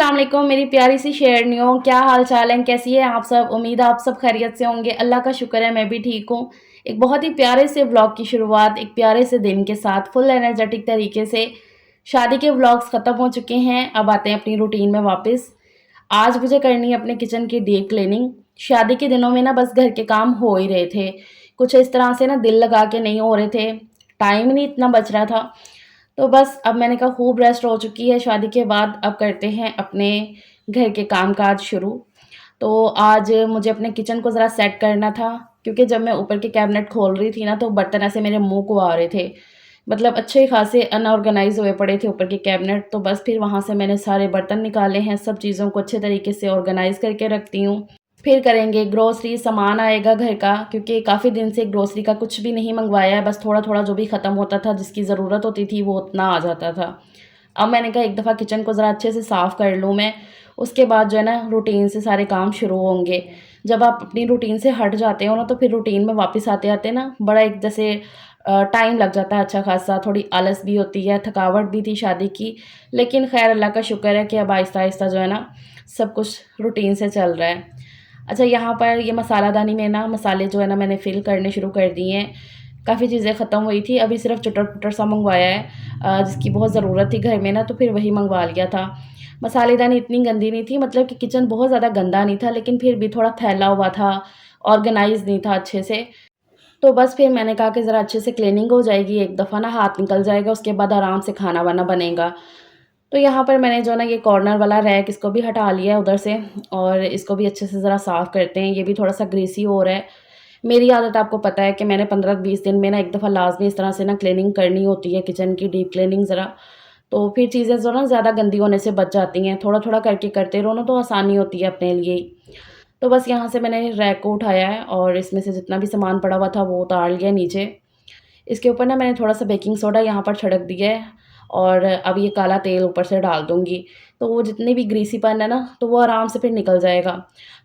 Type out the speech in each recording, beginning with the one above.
अस्सलाम वालेकुम मेरी प्यारी सी शेरनियों, क्या हाल चाल है? कैसी है आप सब? उम्मीद है आप सब खैरियत से होंगे। अल्लाह का शुक्र है मैं भी ठीक हूँ। एक बहुत ही प्यारे से व्लॉग की शुरुआत एक प्यारे से दिन के साथ फुल एनर्जेटिक तरीके से। शादी के व्लॉग्स ख़त्म हो चुके हैं, अब आते हैं अपनी रूटीन में वापस। आज मुझे करनी है अपने किचन की डीप क्लीनिंग। शादी के दिनों में ना बस घर के काम हो ही रहे थे, कुछ इस तरह से ना दिल लगा के नहीं हो रहे थे, टाइम ही नहीं इतना बच रहा था। तो बस अब मैंने कहा खूब रेस्ट हो चुकी है शादी के बाद, अब करते हैं अपने घर के काम-काज शुरू। तो आज मुझे अपने किचन को ज़रा सेट करना था, क्योंकि जब मैं ऊपर के कैबिनेट खोल रही थी ना, तो बर्तन ऐसे मेरे मुँह को आ रहे थे। मतलब अच्छे खासे अनऑर्गनाइज़ हुए पड़े थे ऊपर के कैबिनेट, तो बस फिर वहाँ से मैंने सारे बर्तन निकाले हैं, सब चीज़ों को अच्छे तरीके से ऑर्गनाइज़ करके रखती हूँ। फिर करेंगे ग्रोसरी, सामान आएगा घर का, क्योंकि काफ़ी दिन से ग्रोसरी का कुछ भी नहीं मँगवाया है, बस थोड़ा-थोड़ा जो भी ख़त्म होता था, जिसकी ज़रूरत होती थी, वो उतना आ जाता था। अब मैंने कहा एक दफ़ा किचन को ज़रा अच्छे से साफ़ कर लूँ मैं, उसके बाद जो है ना रूटीन से सारे काम शुरू होंगे। जब आप अपनी रूटीन से हट जाते हो ना, तो फिर रूटीन में वापस आते-आते ना बड़ा एक जैसे टाइम लग जाता है अच्छा खासा, थोड़ी आलस भी होती है, थकावट भी थी शादी की, लेकिन ख़ैर अल्लाह का शुक्र है कि अब आहिस्ता-आहिस्ता जो है ना, सब कुछ रूटीन से चल रहा है। अच्छा, यहाँ पर ये मसालादानी में ना मसाले जो है ना मैंने फ़िल करने शुरू कर दिए हैं। काफ़ी चीज़ें ख़त्म हुई थी, अभी सिर्फ़ चटर-पुटर सा मँगवाया है जिसकी बहुत ज़रूरत थी घर में ना, तो फिर वही मँगवा लिया था। मसालेदानी इतनी गंदी नहीं थी, मतलब कि किचन बहुत ज़्यादा गंदा नहीं था, लेकिन फिर भी थोड़ा फैला हुआ था, ऑर्गनाइज़ नहीं था अच्छे से। तो बस फिर मैंने कहा कि ज़रा अच्छे से क्लीनिंग हो जाएगी, एक दफ़ा ना हाथ निकल जाएगा, उसके बाद आराम से खाना-वाना बनेगा। तो यहाँ पर मैंने जो है ना ये कॉर्नर वाला रैक इसको भी हटा लिया है उधर से, और इसको भी अच्छे से ज़रा साफ़ करते हैं। ये भी थोड़ा-सा ग्रीसी हो रहा है। मेरी आदत आपको पता है कि मैंने 15-20 दिन में ना एक दफ़ा लाज़मी इस तरह से ना क्लीनिंग करनी होती है किचन की, डीप क्लीनिंग ज़रा। तो फिर चीज़ें जो ना ज़्यादा गंदी होने से बच जाती हैं। थोड़ा-थोड़ा करके करते रहो ना, तो आसानी होती है अपने लिए ही। तो बस यहाँ से मैंने रैक को उठाया है और इसमें से जितना भी सामान पड़ा हुआ था वो उतार लिया नीचे। इसके ऊपर ना मैंने थोड़ा-सा बेकिंग सोडा यहाँ पर छिड़क दिया है, और अब ये काला तेल ऊपर से डाल दूँगी। तो वो जितनी भी ग्रीसीपन है ना, तो वो आराम से फिर निकल जाएगा।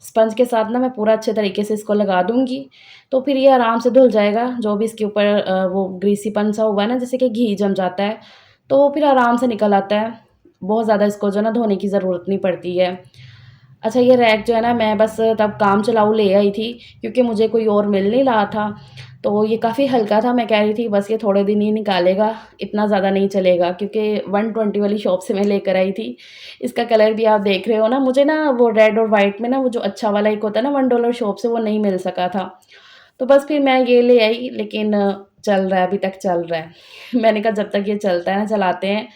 स्पंज के साथ ना मैं पूरा अच्छे तरीके से इसको लगा दूँगी, तो फिर ये आराम से धुल जाएगा। जो भी इसके ऊपर वो ग्रीसीपन सा हुआ है ना, जैसे कि घी जम जाता है, तो वो फिर आराम से निकल आता है। बहुत ज़्यादा इसको जो है ना धोने की ज़रूरत नहीं पड़ती है। अच्छा, ये रैक जो है ना मैं बस तब काम चलाऊ ले आई थी, क्योंकि मुझे कोई और मिल नहीं रहा था। तो ये काफ़ी हल्का था, मैं कह रही थी बस ये थोड़े दिन ही निकालेगा, इतना ज़्यादा नहीं चलेगा, क्योंकि 120 वाली शॉप से मैं लेकर आई थी। इसका कलर भी आप देख रहे हो ना, मुझे ना वो रेड और व्हाइट में ना वो जो अच्छा वाला एक होता है ना $1 शॉप से, वो नहीं मिल सका था। तो बस फिर मैं ये ले आई, लेकिन चल रहा है, अभी तक चल रहा है। मैंने कहा जब तक ये चलता है ना चलाते हैं,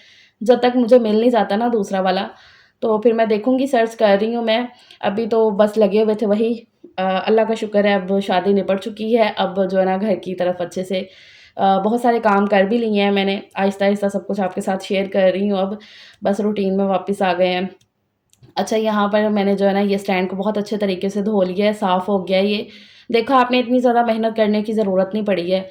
जब तक मुझे मिल नहीं जाता ना दूसरा वाला, तो फिर मैं देखूँगी, सर्च कर रही हूँ मैं। अभी तो बस लगे हुए थे वही। अल्लाह का शुक्र है अब शादी निपट चुकी है, अब जो है ना घर की तरफ अच्छे से बहुत सारे काम कर भी लिए हैं मैंने। आहिस्ता-आहिस्ता सब कुछ आपके साथ शेयर कर रही हूँ अब, बस रूटीन में वापस आ गए हैं। अच्छा, यहाँ पर मैंने जो है ना ये स्टैंड को बहुत अच्छे तरीके से धो लिया है, साफ़ हो गया है ये। देखा आपने, इतनी ज़्यादा मेहनत करने की ज़रूरत नहीं पड़ी है।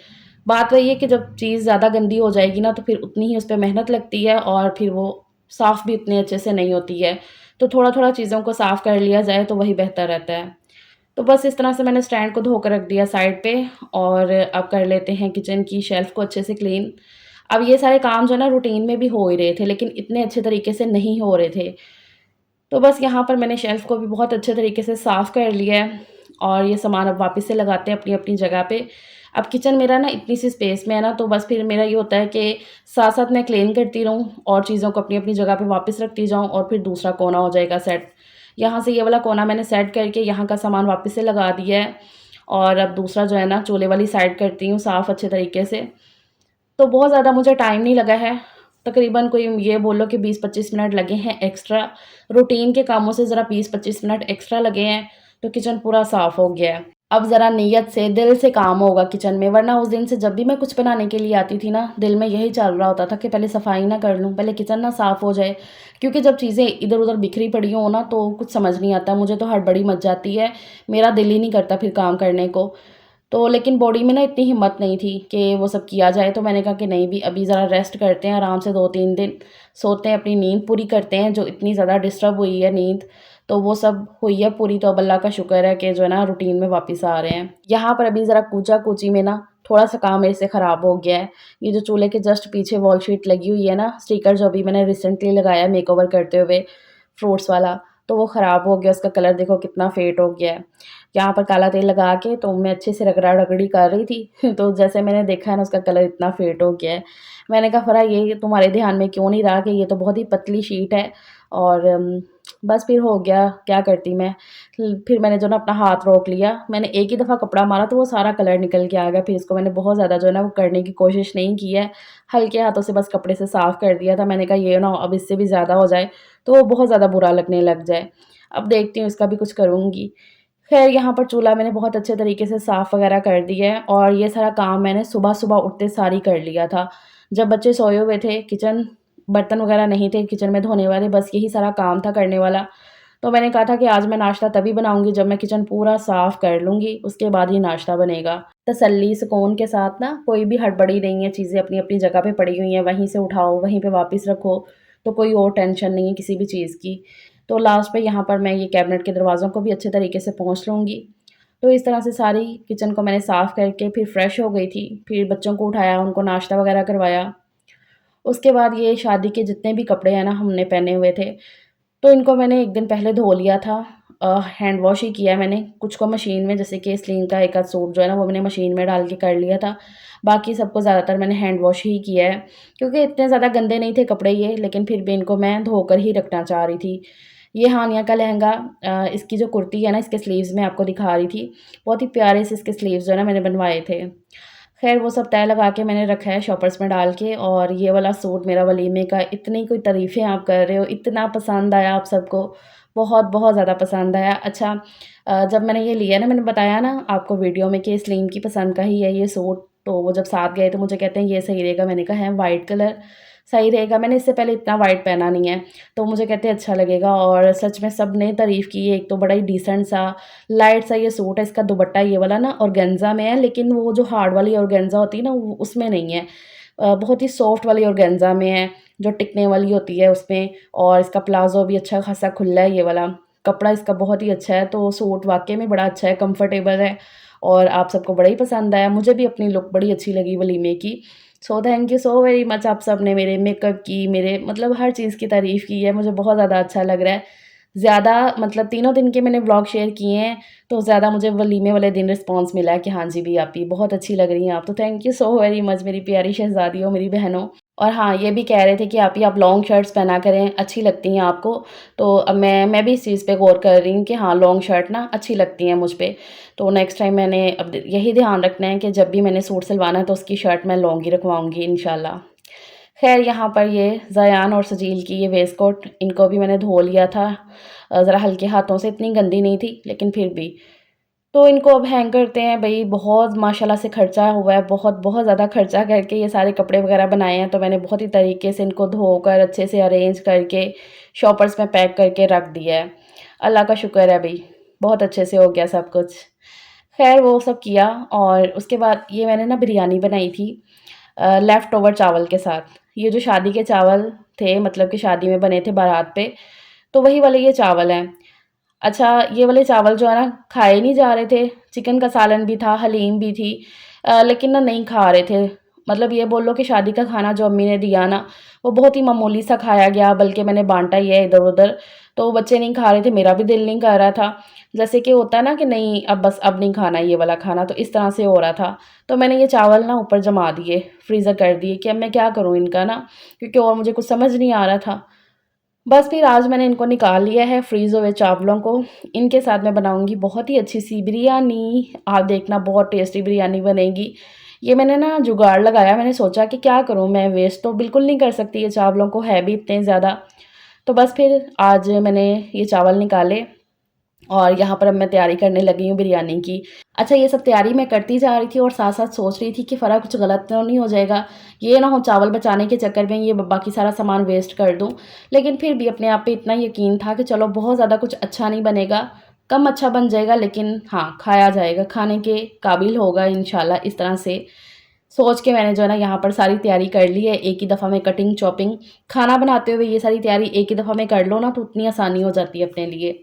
बात वही है कि जब चीज़ ज़्यादा गंदी हो जाएगी ना, तो फिर उतनी ही उस पे मेहनत लगती है और फिर वो साफ़ भी उतने अच्छे से नहीं होती है। तो थोड़ा-थोड़ा चीज़ों को साफ़ कर लिया जाए तो वही बेहतर रहता है। तो बस इस तरह से मैंने स्टैंड को धो कर रख दिया साइड पे, और अब कर लेते हैं किचन की शेल्फ़ को अच्छे से क्लीन। अब ये सारे काम जो है ना रूटीन में भी हो ही रहे थे, लेकिन इतने अच्छे तरीके से नहीं हो रहे थे। तो बस यहाँ पर मैंने शेल्फ़ को भी बहुत अच्छे तरीके से साफ़ कर लिया है, और ये सामान अब वापस से लगाते हैं अपनी-अपनी जगह पे। अब किचन मेरा ना इतनी सी स्पेस में है ना, तो बस फिर मेरा ये होता है कि साथ-साथ मैं क्लीन करती रहूँ और चीज़ों को अपनी-अपनी जगह पे वापस रखती जाऊँ, और फिर दूसरा कोना हो जाएगा सेट। यहाँ से ये वाला कोना मैंने सेट करके यहाँ का सामान वापस से लगा दिया है, और अब दूसरा जो है ना चूल्हे वाली साइड करती हूँ साफ़ अच्छे तरीके से। तो बहुत ज़्यादा मुझे टाइम नहीं लगा है, तकरीबन कोई ये बोलो कि 20-25 मिनट लगे हैं एक्स्ट्रा। रूटीन के कामों से ज़रा 20-25 मिनट एक्स्ट्रा लगे हैं, तो किचन पूरा साफ़ हो गया है। अब ज़रा नियत से, दिल से काम होगा किचन में, वरना उस दिन से जब भी मैं कुछ बनाने के लिए आती थी ना, दिल में यही चल रहा होता था कि पहले सफाई ना कर लूँ, पहले किचन ना साफ़ हो जाए। क्योंकि जब चीज़ें इधर-उधर बिखरी पड़ी हों ना, तो कुछ समझ नहीं आता, मुझे तो हड़बड़ी मच जाती है, मेरा दिल ही नहीं करता फिर काम करने को। तो लेकिन बॉडी में ना इतनी हिम्मत नहीं थी कि वो सब किया जाए, तो मैंने कहा कि नहीं भी, अभी ज़रा रेस्ट करते हैं आराम से, 2-3 दिन सोते हैं, अपनी नींद पूरी करते हैं, जो इतनी ज़्यादा डिस्टर्ब हुई है नींद, तो वो सब हुई है पूरी। तो अब अल्लाह का शुक्र है कि जो है ना रूटीन में वापस आ रहे हैं। यहाँ पर अभी ज़रा कूचा-कूची में ना थोड़ा-सा काम मेरे से ख़राब हो गया है। ये जो चूल्हे के जस्ट पीछे वॉल शीट लगी हुई है ना, स्टिकर जो अभी मैंने रिसेंटली लगाया मेकओवर करते हुए, फ्रूट्स वाला, तो वो ख़राब हो गया, उसका कलर देखो कितना फेड हो गया है। यहाँ पर काला तेल लगा के तो मैं अच्छे से रगड़ा-रगड़ी कर रही थी तो जैसे मैंने देखा है ना उसका कलर इतना फेड हो गया है। मैंने कहा फ़रा ये तुम्हारे ध्यान में क्यों नहीं रहा कि ये तो बहुत ही पतली शीट है और बस फिर हो गया, क्या करती मैं। फिर मैंने जो ना अपना हाथ रोक लिया, मैंने एक ही दफ़ा कपड़ा मारा तो वो सारा कलर निकल के आ गया। फिर इसको मैंने बहुत ज़्यादा जो है ना वो करने की कोशिश नहीं की है, हल्के हाथों से बस कपड़े से साफ़ कर दिया था। मैंने कहा ये ना अब इससे भी ज़्यादा हो जाए, तो वो बहुत ज़्यादा बुरा लगने लग जाए। अब देखती हूँ इसका भी कुछ करूँगी। ख़ैर यहाँ पर चूल्हा मैंने बहुत अच्छे तरीके से साफ़ वग़ैरह कर दिया है और ये सारा काम मैंने सुबह-सुबह उठते सार ही कर लिया था। जब बच्चे सोए हुए थे, बर्तन वग़ैरह नहीं थे किचन में धोने वाले, बस यही सारा काम था करने वाला। तो मैंने कहा था कि आज मैं नाश्ता तभी बनाऊँगी जब मैं किचन पूरा साफ़ कर लूँगी, उसके बाद ही नाश्ता बनेगा। तसल्ली, सुकून के साथ ना कोई भी हड़बड़ी नहीं है, चीज़ें अपनी-अपनी जगह पे पड़ी हुई हैं, वहीं से उठाओ, वहीं पे वापस रखो, तो कोई और टेंशन नहीं है किसी भी चीज़ की। तो लास्ट पे यहाँ पर मैं ये कैबिनेट के दरवाज़ों को भी अच्छे तरीके से पोंछ लूँगी। तो इस तरह से सारी किचन को मैंने साफ़ करके फिर फ्रेश हो गई थी, फिर बच्चों को उठाया, उनको नाश्ता वग़ैरह करवाया। उसके बाद ये शादी के जितने भी कपड़े हैं ना हमने पहने हुए थे, तो इनको मैंने 1 दिन पहले धो लिया था। हैंड वॉश ही किया मैंने, कुछ को मशीन में जैसे कि स्लीन का एक आध सूट जो है ना वो मैंने मशीन में डाल के कर लिया था। बाकी सबको ज़्यादातर मैंने हैंड वॉश ही किया है, क्योंकि इतने ज़्यादा गंदे नहीं थे कपड़े ये, लेकिन फिर भी इनको मैं धोकर ही रखना चाह रही थी। ये हानिया का लहंगा इसकी जो कुर्ती है ना इसके स्लीव्स मैं आपको दिखा रही थी, बहुत ही प्यारे से इसके स्लीव्स जो है ना मैंने बनवाए थे। ख़ैर वो सब तह लगा के मैंने रखा है शॉपर्स में डाल के और ये वाला सूट मेरा वलीमे का इतनी कोई तारीफ़ें आप कर रहे हो, इतना पसंद आया आप सबको, बहुत ज़्यादा पसंद आया। अच्छा जब मैंने ये लिया ना मैंने बताया ना आपको वीडियो में कि स्लीम की पसंद का ही है ये सूट, तो वो जब साथ गए तो मुझे कहते हैं ये सही रहेगा, मैंने कहा है वाइट कलर सही रहेगा। मैंने इससे पहले इतना वाइट पहना नहीं है, तो मुझे कहते हैं अच्छा लगेगा और सच में सबने तारीफ़ की है। एक तो बड़ा ही डिसेंट सा, लाइट सा ये सूट है, इसका दुपट्टा ये वाला ना ऑर्गेन्ज़ा में है, लेकिन वो जो हार्ड वाली ऑर्गेन्ज़ा होती है ना वो उसमें नहीं है। बहुत ही सॉफ्ट वाली ऑर्गेन्ज़ा में है, जो टिकने वाली होती है उसमें और इसका प्लाज़ो भी अच्छा खासा खुला है ये वाला। कपड़ा इसका बहुत ही अच्छा है, तो सूट वाक़ई में बड़ा अच्छा है, कम्फ़र्टेबल है और आप सबको बड़ा ही पसंद आया। मुझे भी अपनी लुक बड़ी अच्छी लगी वलीमे की। So thank you so very much आप सबने मेरे मेकअप की, मेरे मतलब हर चीज़ की तारीफ़ की है, मुझे बहुत ज़्यादा अच्छा लग रहा है। ज़्यादा मतलब तीनों दिन के मैंने व्लॉग शेयर किए हैं, तो ज़्यादा मुझे वलीमे वाले दिन रिस्पॉन्स मिला है कि हाँ जी, भी आप ही बहुत अच्छी लग रही हैं आप। तो thank you so very much मेरी प्यारी शहज़ादियों, मेरी बहनों। और हाँ, ये भी कह रहे थे कि आप लॉन्ग शर्ट्स पहना करें, अच्छी लगती हैं आपको। तो अब मैं भी इस चीज़ पे गौर कर रही हूँ कि हाँ, लॉन्ग शर्ट ना अच्छी लगती हैं मुझ पे। तो नेक्स्ट टाइम मैंने अब यही ध्यान रखना है कि जब भी मैंने सूट सिलवाना है तो उसकी शर्ट मैं लॉन्ग ही रखवाऊँगी इंशाल्लाह। ख़ैर यहाँ पर ये ज़यान और सजील की ये वेस्टकोट इनको भी मैंने धो लिया था ज़रा हल्के हाथों से, इतनी गंदी नहीं थी लेकिन फिर भी। तो इनको अब हैंग करते हैं भई, बहुत माशाल्लाह से खर्चा हुआ है, बहुत ज़्यादा खर्चा करके ये सारे कपड़े वग़ैरह बनाए हैं, तो मैंने बहुत ही तरीके से इनको धोकर अच्छे से अरेंज करके शॉपर्स में पैक करके रख दिया है। अल्लाह का शुक्र है भई, बहुत अच्छे से हो गया सब कुछ। ख़ैर वो सब किया और उसके बाद ये मैंने ना बिरयानी बनाई थी लेफ़्ट ओवर चावल के साथ। ये जो शादी के चावल थे मतलब कि शादी में बने थे बारात पे, तो वही वाले ये चावल हैं। अच्छा ये वाले चावल जो है ना खाए नहीं जा रहे थे, चिकन का सालन भी था, हलीम भी थी लेकिन ना नहीं खा रहे थे। मतलब ये बोल लो कि शादी का खाना जो अम्मी ने दिया ना, वो बहुत ही मामूली सा खाया गया, बल्कि मैंने बाँटा ही है इधर-उधर, तो बच्चे नहीं खा रहे थे, मेरा भी दिल नहीं कर रहा था। जैसे कि होता है ना कि नहीं अब बस अब नहीं खाना ये वाला खाना, तो इस तरह से हो रहा था। तो मैंने ये चावल ना ऊपर जमा दिए, फ्रीज़र कर दिए कि अब मैं क्या करूँ इनका ना, क्योंकि और मुझे कुछ समझ नहीं आ रहा था। बस फिर आज मैंने इनको निकाल लिया है फ्रीज़ हुए चावलों को। इनके साथ मैं बनाऊँगी बहुत ही अच्छी-सी बिरयानी। आप देखना बहुत टेस्टी बिरयानी बनेगी। ये मैंने ना जुगाड़ लगाया, मैंने सोचा कि क्या करूँ मैं, वेस्ट तो बिल्कुल नहीं कर सकती ये चावलों को, है भी इतने ज़्यादा। तो बस फिर आज मैंने ये चावल निकाले और यहाँ पर अब मैं तैयारी करने लगी हूँ बिरयानी की। अच्छा ये सब तैयारी मैं करती जा रही थी और साथ-साथ सोच रही थी कि फ़रा कुछ गलत तो नहीं हो जाएगा। ये ना हो चावल बचाने के चक्कर में ये बाकी सारा सामान वेस्ट कर दूँ। लेकिन फिर भी अपने आप पे इतना यकीन था कि चलो बहुत ज़्यादा कुछ अच्छा नहीं बनेगा, कम अच्छा बन जाएगा लेकिन हाँ, खाया जाएगा, खाने के काबिल होगा इंशाल्लाह। इस तरह से सोच के मैंने जो है ना यहाँ पर सारी तैयारी कर ली है। एक ही दफ़ा में कटिंग, चॉपिंग, खाना बनाते हुए ये सारी तैयारी एक ही दफ़ा में कर लो ना तो उतनी आसानी हो जाती है अपने लिए।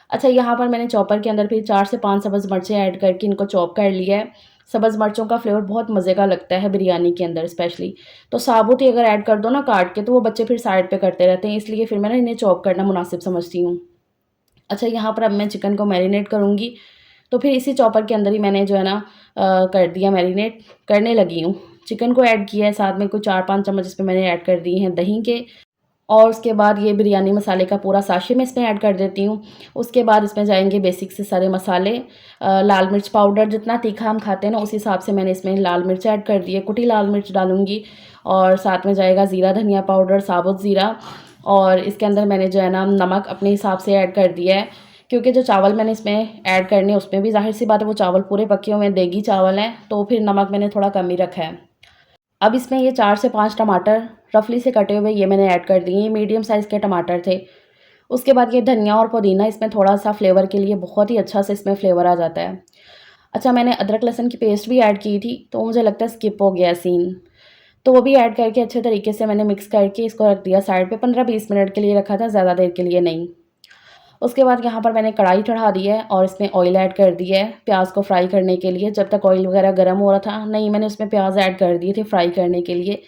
अच्छा यहाँ पर मैंने चॉपर के अंदर फिर 4 से 5 सब्ज़ मिर्चें ऐड करके इनको चॉप कर लिया है। सब्ज़ मिर्चों का फ्लेवर बहुत मज़े का लगता है बिरयानी के अंदर स्पेशली। तो साबुत ही अगर ऐड कर दो ना काट के, तो वो बच्चे फिर साइड पे करते रहते हैं, इसलिए फिर मैं ना इन्हें चॉप करना मुनासिब समझती हूँ। अच्छा, यहाँ पर अब मैं चिकन को मैरिनेट करूँगी, तो फिर इसी चॉपर के अंदर ही मैंने जो है ना कर दिया मैरिनेट, करने लगी हूँ। चिकन को ऐड किया है, साथ में कुछ 4-5 चम्मच इसमें मैंने ऐड कर दिए हैं दही के, और उसके बाद ये बिरयानी मसाले का पूरा साशे मैं इसमें ऐड कर देती हूँ। उसके बाद इसमें जाएँगे बेसिक से सारे मसाले, लाल मिर्च पाउडर, जितना तीखा हम खाते हैं ना उस हिसाब से मैंने इसमें लाल मिर्च ऐड कर दी है, कुटी लाल मिर्च डालूँगी, और साथ में जाएगा ज़ीरा धनिया पाउडर, साबुत ज़ीरा, और इसके अंदर मैंने जो है ना नमक अपने हिसाब से ऐड कर दिया है, क्योंकि जो चावल मैंने इसमें ऐड करने हैं उसमें भी ज़ाहिर-सी बात है वो चावल पूरे पके हुए हैं, देगी चावल हैं, तो फिर नमक मैंने थोड़ा कम ही रखा है। अब इसमें ये 4 से 5 टमाटर रफली से कटे हुए ये मैंने ऐड कर दिए, ये मीडियम साइज़ के टमाटर थे। उसके बाद ये धनिया और पुदीना इसमें थोड़ा-सा फ्लेवर के लिए बहुत ही अच्छा से इसमें फ्लेवर आ जाता है। अच्छा, मैंने अदरक लहसुन की पेस्ट भी ऐड की थी, तो मुझे लगता है स्किप हो गया सीन। तो वो भी ऐड करके अच्छे तरीके से मैंने मिक्स करके इसको रख दिया साइड पे, 15-20 मिनट के लिए रखा था, ज़्यादा देर के लिए नहीं। उसके बाद यहाँ पर मैंने कढ़ाई चढ़ा दी है और इसमें ऑयल ऐड कर दिया है प्याज़ को फ्राई करने के लिए। जब तक ऑयल वगैरह गर्म हो रहा था, नहीं, मैंने उसमें प्याज़ ऐड कर दिए थे फ्राई करने के लिए।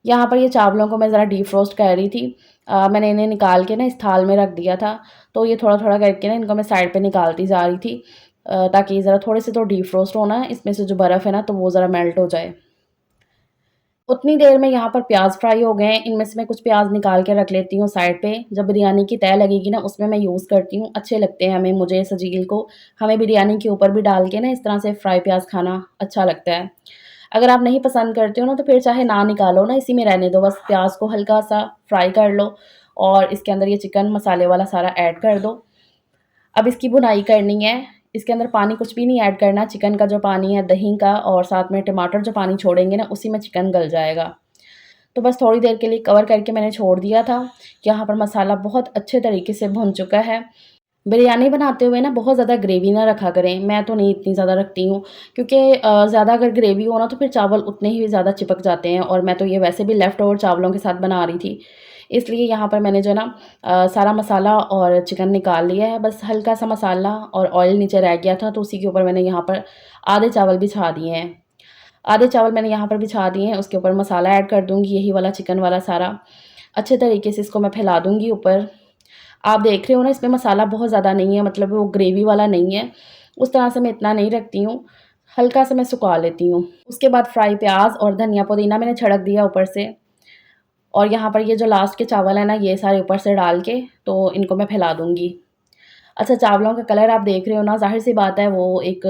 यहाँ पर ये चावलों को मैं ज़रा डीफ्रोस्ट कर रही थी। मैंने इन्हें निकाल के ना इस थाल में रख दिया था, तो ये थोड़ा-थोड़ा करके ना इनको मैं साइड पे निकालती जा रही थी, ताकि ज़रा थोड़े से तो डीफ्रोस्ट हो ना, इसमें से जो बर्फ़ है ना, तो वो ज़रा मेल्ट हो जाए। उतनी देर में यहाँ पर प्याज़ फ्राई हो गए हैं, इनमें से मैं कुछ प्याज़ निकाल के रख लेती हूँ साइड पे। जब बिरयानी की तह लगेगी ना, उसमें मैं यूज़ करती हूँ, अच्छे लगते हैं हमें, मुझे सजील को, हमें बिरयानी के ऊपर भी डाल के ना इस तरह से फ्राई प्याज़ खाना अच्छा लगता है। अगर आप नहीं पसंद करते हो ना, तो फिर चाहे ना निकालो ना, इसी में रहने दो, बस प्याज़ को हल्का-सा फ्राई कर लो और इसके अंदर ये चिकन मसाले वाला सारा ऐड कर दो। अब इसकी भुनाई करनी है, इसके अंदर पानी कुछ भी नहीं ऐड करना, चिकन का जो पानी है, दही का और साथ में टमाटर जो पानी छोड़ेंगे ना, उसी में चिकन गल जाएगा। तो बस थोड़ी देर के लिए कवर करके मैंने छोड़ दिया था। यहाँ पर मसाला बहुत अच्छे तरीके से भुन चुका है। बिरयानी बनाते हुए ना बहुत ज़्यादा ग्रेवी ना रखा करें, मैं तो नहीं इतनी ज़्यादा रखती हूँ, क्योंकि ज़्यादा अगर ग्रेवी हो ना तो फिर चावल उतने ही ज़्यादा चिपक जाते हैं, और मैं तो ये वैसे भी लेफ़्ट ओवर चावलों के साथ बना रही थी। इसलिए यहाँ पर मैंने जो है ना सारा मसाला और चिकन निकाल लिया है, बस हल्का-सा मसाला और ऑयल नीचे रह गया था, तो उसी के ऊपर मैंने यहाँ पर आधे चावल बिछा दिए हैं। आधे चावल मैंने यहाँ पर बिछा दिए हैं, उसके ऊपर मसाला ऐड कर दूँगी, यही वाला चिकन वाला सारा। अच्छे तरीके से इसको मैं फैला दूँगी ऊपर। आप देख रहे हो ना, इसमें मसाला बहुत ज़्यादा नहीं है, मतलब वो ग्रेवी वाला नहीं है, उस तरह से मैं इतना नहीं रखती हूँ, हल्का-सा मैं सुखा लेती हूँ। उसके बाद फ्राई प्याज़ और धनिया पुदीना मैंने छिड़क दिया ऊपर से, और यहाँ पर ये जो लास्ट के चावल हैं ना, ये सारे ऊपर से डाल के तो इनको मैं फैला दूँगी। अच्छा, चावलों का कलर आप देख रहे हो ना, ज़ाहिर-सी बात है वो एक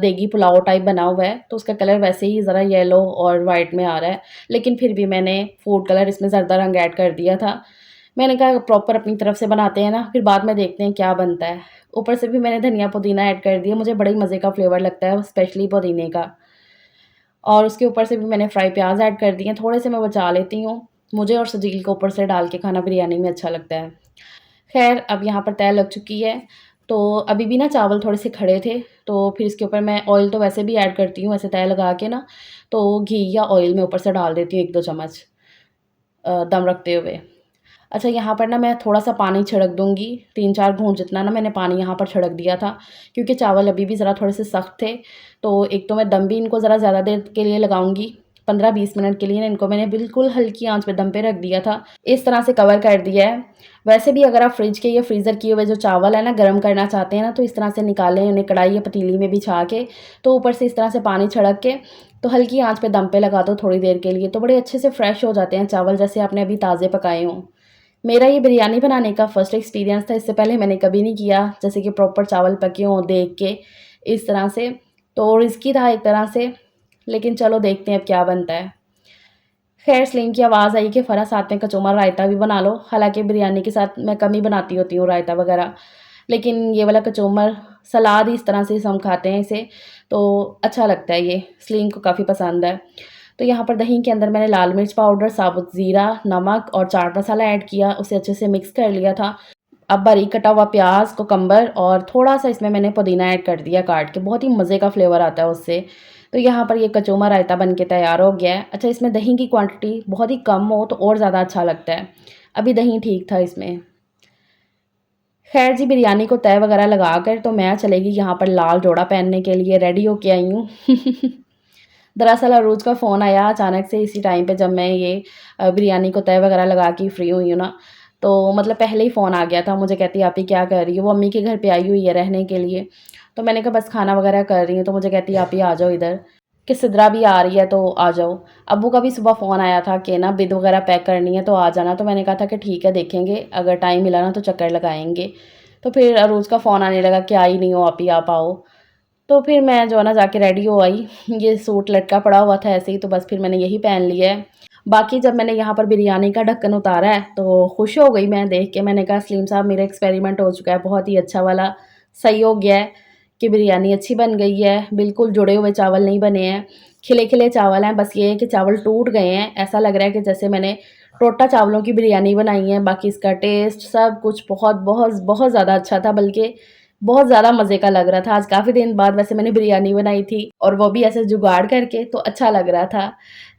देगी पुलाव टाइप बना हुआ है, तो उसका कलर वैसे ही ज़रा येलो और वाइट में आ रहा है, लेकिन फिर भी मैंने फूड कलर इसमें ज़र्दा रंग ऐड कर दिया था। मैंने कहा प्रॉपर अपनी तरफ से बनाते हैं ना, फिर बाद में देखते हैं क्या बनता है। ऊपर से भी मैंने धनिया पुदीना ऐड कर दिया, मुझे बड़े मज़े का फ्लेवर लगता है, स्पेशली पुदीने का। और उसके ऊपर से भी मैंने फ्राई प्याज़ ऐड कर दिए हैं, थोड़े से मैं बचा लेती हूँ, मुझे और सजील को ऊपर से डाल के खाना बिरयानी में अच्छा लगता है। ख़ैर, अब यहाँ पर तह लग चुकी है, तो अभी भी ना चावल थोड़े से खड़े थे, तो फिर इसके ऊपर मैं ऑयल तो वैसे भी ऐड करती हूँ, ऐसे तह लगा के ना, तो घी या ऑयल मैं ऊपर से डाल देती हूँ 1-2 चम्मच दम रखते हुए। अच्छा, यहाँ पर ना मैं थोड़ा-सा पानी छिड़क दूँगी, 3-4 घूँट जितना ना मैंने पानी यहाँ पर छिड़क दिया था, क्योंकि चावल अभी भी ज़रा थोड़े-से सख्त थे, तो एक तो मैं दम भी इनको ज़रा ज़्यादा देर के लिए लगाऊँगी, 15-20 मिनट के लिए ना इनको मैंने बिल्कुल हल्की आँच पे दम पे रख दिया था, इस तरह से कवर कर दिया है। वैसे भी अगर आप फ्रिज के या फ्रीज़र किए हुए जो चावल है ना गरम करना चाहते हैं ना, तो इस तरह से निकालें उन्हें कढ़ाई या पतीली में बिछा के, तो ऊपर से इस तरह से पानी छिड़क के, तो हल्की आँच पे दम पे लगा दो थोड़ी देर के लिए, तो बड़े अच्छे से फ्रेश हो जाते हैं चावल, जैसे आपने अभी ताज़े पकाए हों। मेरा ये बिरयानी बनाने का फर्स्ट एक्सपीरियंस था, इससे पहले मैंने कभी नहीं किया, जैसे कि प्रॉपर चावल पके हों देख के, इस तरह से, तो रिस्की था एक तरह से, लेकिन चलो देखते हैं अब क्या बनता है। ख़ैर, सलीम की आवाज़ आई कि फ़रा साथ में कचूमर रायता भी बना लो, हालाँकि बिरयानी के साथ मैं कम ही बनाती होती हूँ रायता वग़ैरह, लेकिन ये वाला कचूमर सलाद ही इस तरह से हम खाते हैं इसे, तो अच्छा लगता है ये, सलीम को काफ़ी पसंद है। तो यहाँ पर दही के अंदर मैंने लाल मिर्च पाउडर, साबुत ज़ीरा, नमक और चाट मसाला ऐड किया, उसे अच्छे से मिक्स कर लिया था। अब बारीक कटा हुआ प्याज़, कुकम्बर और थोड़ा-सा इसमें मैंने पुदीना ऐड कर दिया काट के, बहुत ही मज़े का फ्लेवर आता है उससे। तो यहाँ पर ये कचूमर रायता बन के तैयार हो गया है। अच्छा, इसमें दही की क्वांटिटी बहुत ही कम हो तो और ज़्यादा अच्छा लगता है। अभी दही ठीक था इसमें। खैर जी, बिरयानी को तय वगैरह लगाकर तो मैं चलेगी यहाँ पर लाल जोड़ा पहनने के लिए रेडी होके आई हूँ। दरअसल अरूज का फ़ोन आया अचानक से इसी टाइम पे जब मैं ये बिरयानी को तय वगैरह लगा के फ्री हुई हूँ ना, तो मतलब पहले ही फ़ोन आ गया था। मुझे कहती है, "आप ये क्या कर रही हो?" वो अम्मी के घर पे आई हुई है रहने के लिए। तो मैंने कहा, "बस खाना वगैरह कर रही हूँ।" तो मुझे कहती है, "आप ही आ जाओ इधर, कि सिद्रा भी आ रही है तो आ जाओ।" अब्बू का भी सुबह फ़ोन आया था कि ना बिद वगैरह पैक करनी है तो आ जाना। तो मैंने कहा था कि ठीक है देखेंगे, अगर टाइम मिला ना तो चक्कर लगाएँगे। तो फिर अरूज का फ़ोन आने लगा कि आई नहीं हो आप ही, आप आओ। तो फिर मैं जो है ना जाके रेडी हो आई। ये सूट लटका पड़ा हुआ था ऐसे ही, तो बस फिर मैंने यही पहन लिया है। बाकी जब मैंने यहाँ पर बिरयानी का ढक्कन उतारा है तो खुश हो गई मैं देख के। मैंने कहा सलीम साहब मेरा एक्सपेरिमेंट हो चुका है, बहुत ही अच्छा वाला सही हो गया है कि बिरयानी अच्छी बन गई है। बिल्कुल जुड़े हुए चावल नहीं बने हैं, खिले-खिले चावल हैं। बस ये है कि चावल टूट गए हैं। ऐसा लग रहा है कि जैसे मैंने टोटा चावलों की बिरयानी बनाई है। बाकी इसका टेस्ट सब कुछ बहुत बहुत बहुत ज़्यादा अच्छा था, बल्कि बहुत ज़्यादा मज़े का लग रहा था। आज काफ़ी दिन बाद वैसे मैंने बिरयानी बनाई थी और वो भी ऐसे जुगाड़ करके, तो अच्छा लग रहा था।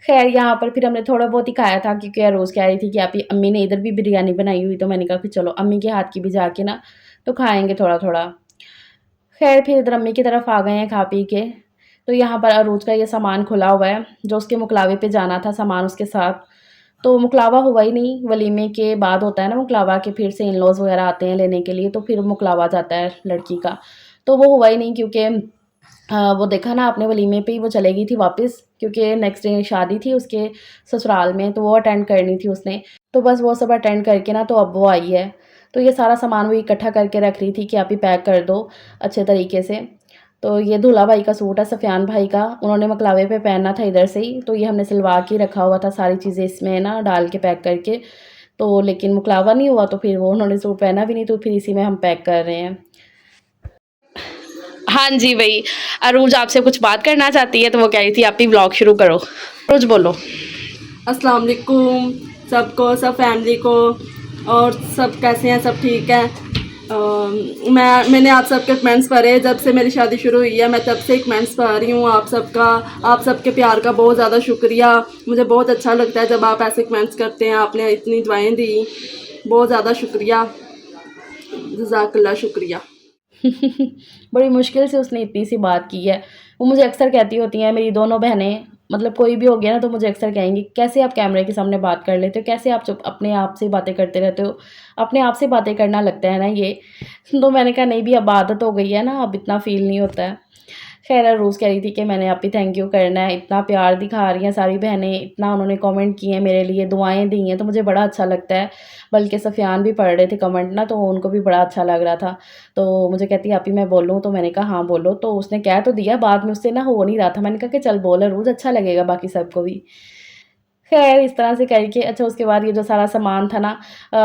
ख़ैर यहाँ पर फिर हमने थोड़ा बहुत ही खाया था क्योंकि रोज़ कह रही थी कि आपकी अम्मी ने इधर भी बिरयानी बनाई हुई, तो मैंने कहा कि चलो अम्मी के हाथ की भी जाके ना तो खाएँगे थोड़ा-थोड़ा। ख़ैर फिर इधर अम्मी की तरफ आ गए हैं खा पी के। तो यहाँ पर अरूज का ये सामान खुला हुआ है, जो उसके मुकलावे पे जाना था सामान उसके साथ। तो मुकलावा हुआ ही नहीं, वलीमे के बाद होता है ना मुकलावा कि फिर से इन-लॉज़ वग़ैरह आते हैं लेने के लिए, तो फिर मुकलावा जाता है लड़की का। तो वो हुआ ही नहीं क्योंकि वो देखा ना आपने वलीमे पे ही वो चली गई थी वापस क्योंकि नेक्स्ट डे शादी थी उसके ससुराल में, तो वो अटेंड करनी थी उसने। तो बस वो सब अटेंड करके ना तो अब वो आई है। तो ये सारा सामान वो इकट्ठा करके रख रही थी कि आप ही पैक कर दो अच्छे तरीके से। तो ये दूल्हा भाई का सूट है, सफ़ियान भाई का, उन्होंने मकलावे पे पहनना था इधर से ही, तो ये हमने सिलवा के रखा हुआ था सारी चीज़ें इसमें ना डाल के पैक करके। तो लेकिन मुकलावा नहीं हुआ तो फिर वो उन्होंने सूट पहना भी नहीं, तो फिर इसी में हम पैक कर रहे हैं। हाँ जी, वही। अरूज आपसे कुछ बात करना चाहती है तो वो कह रही थी आप ही व्लॉग शुरू करो। अरूज बोलो। अस्सलाम वालेकुम सबको, सब फैमिली को, और सब कैसे हैं, सब ठीक है। मैंने आप सबके कमेंट्स पढ़े, जब से मेरी शादी शुरू हुई है मैं तब से कमेंट्स पढ़ रही हूँ आप सबका। आप सबके प्यार का बहुत ज़्यादा शुक्रिया। मुझे बहुत अच्छा लगता है जब आप ऐसे कमेंट्स करते हैं। आपने इतनी दुआएं दी, बहुत ज़्यादा शुक्रिया, जज़ाकल्लाह शुक्रिया। बड़ी मुश्किल से उसने इतनी सी बात की है। वो मुझे अक्सर कहती होती हैं मेरी दोनों बहनें, मतलब कोई भी हो गया ना तो मुझे अक्सर कहेंगी, "कैसे आप कैमरे के सामने बात कर लेते हो? कैसे आप चुप अपने आप से बातें करते रहते हो? अपने आप से बातें करना लगता है ना ये।" तो मैंने कहा नहीं भी अब आदत हो गई है ना, अब इतना फ़ील नहीं होता है। ख़ैर रोज़ कह रही थी कि मैंने आप ही थैंक यू करना है, इतना प्यार दिखा रही हैं सारी बहनें, इतना उन्होंने कमेंट किए हैं मेरे लिए, दुआएँ दी हैं, तो मुझे बड़ा अच्छा लगता है। बल्कि सफ़ियान भी पढ़ रहे थे कमेंट ना, तो उनको भी बड़ा अच्छा लग रहा था। तो मुझे कहती है, "आप ही मैं बोलूँ?" तो मैंने कहा, "हाँ, बोलो।" तो उसने कह तो दिया, बाद में उससे ना हो नहीं रहा था। मैंने कहा कि, "चल बोल रोज़ अच्छा लगेगा बाकी सबको भी।" ख़ैर इस तरह से करके अच्छा उसके बाद ये जो सारा सामान था ना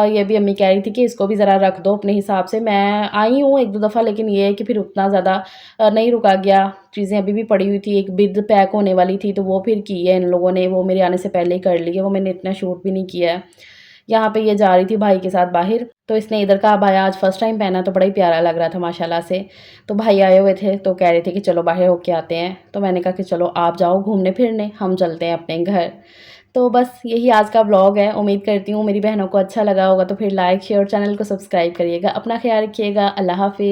ये भी अम्मी कह रही थी कि इसको भी ज़रा रख दो अपने हिसाब से। मैं आई हूँ 1-2 दफ़ा लेकिन ये है कि फिर उतना ज़्यादा नहीं रुका गया। चीज़ें अभी भी पड़ी हुई थी, एक बिद पैक होने वाली थी तो वो फिर की है इन लोगों ने, वो मेरे आने से पहले ही कर ली है, वो मैंने इतना शूट भी नहीं किया है। यहाँ पे ये जा रही थी भाई के साथ बाहर, तो इसने इधर का अबाया आज फर्स्ट टाइम पहना तो बड़ा ही प्यारा लग रहा था माशाल्लाह से। तो भाई आए हुए थे तो कह रहे थे कि चलो बाहर होके आते हैं, तो मैंने कहा कि चलो आप जाओ घूमने-फिरने, हम चलते हैं अपने घर। तो बस यही आज का व्लॉग है। उम्मीद करती हूँ मेरी बहनों को अच्छा लगा होगा, तो फिर लाइक, शेयर, चैनल को सब्सक्राइब करिएगा। अपना ख़्याल रखिएगा। अल्लाह हाफ़िज़।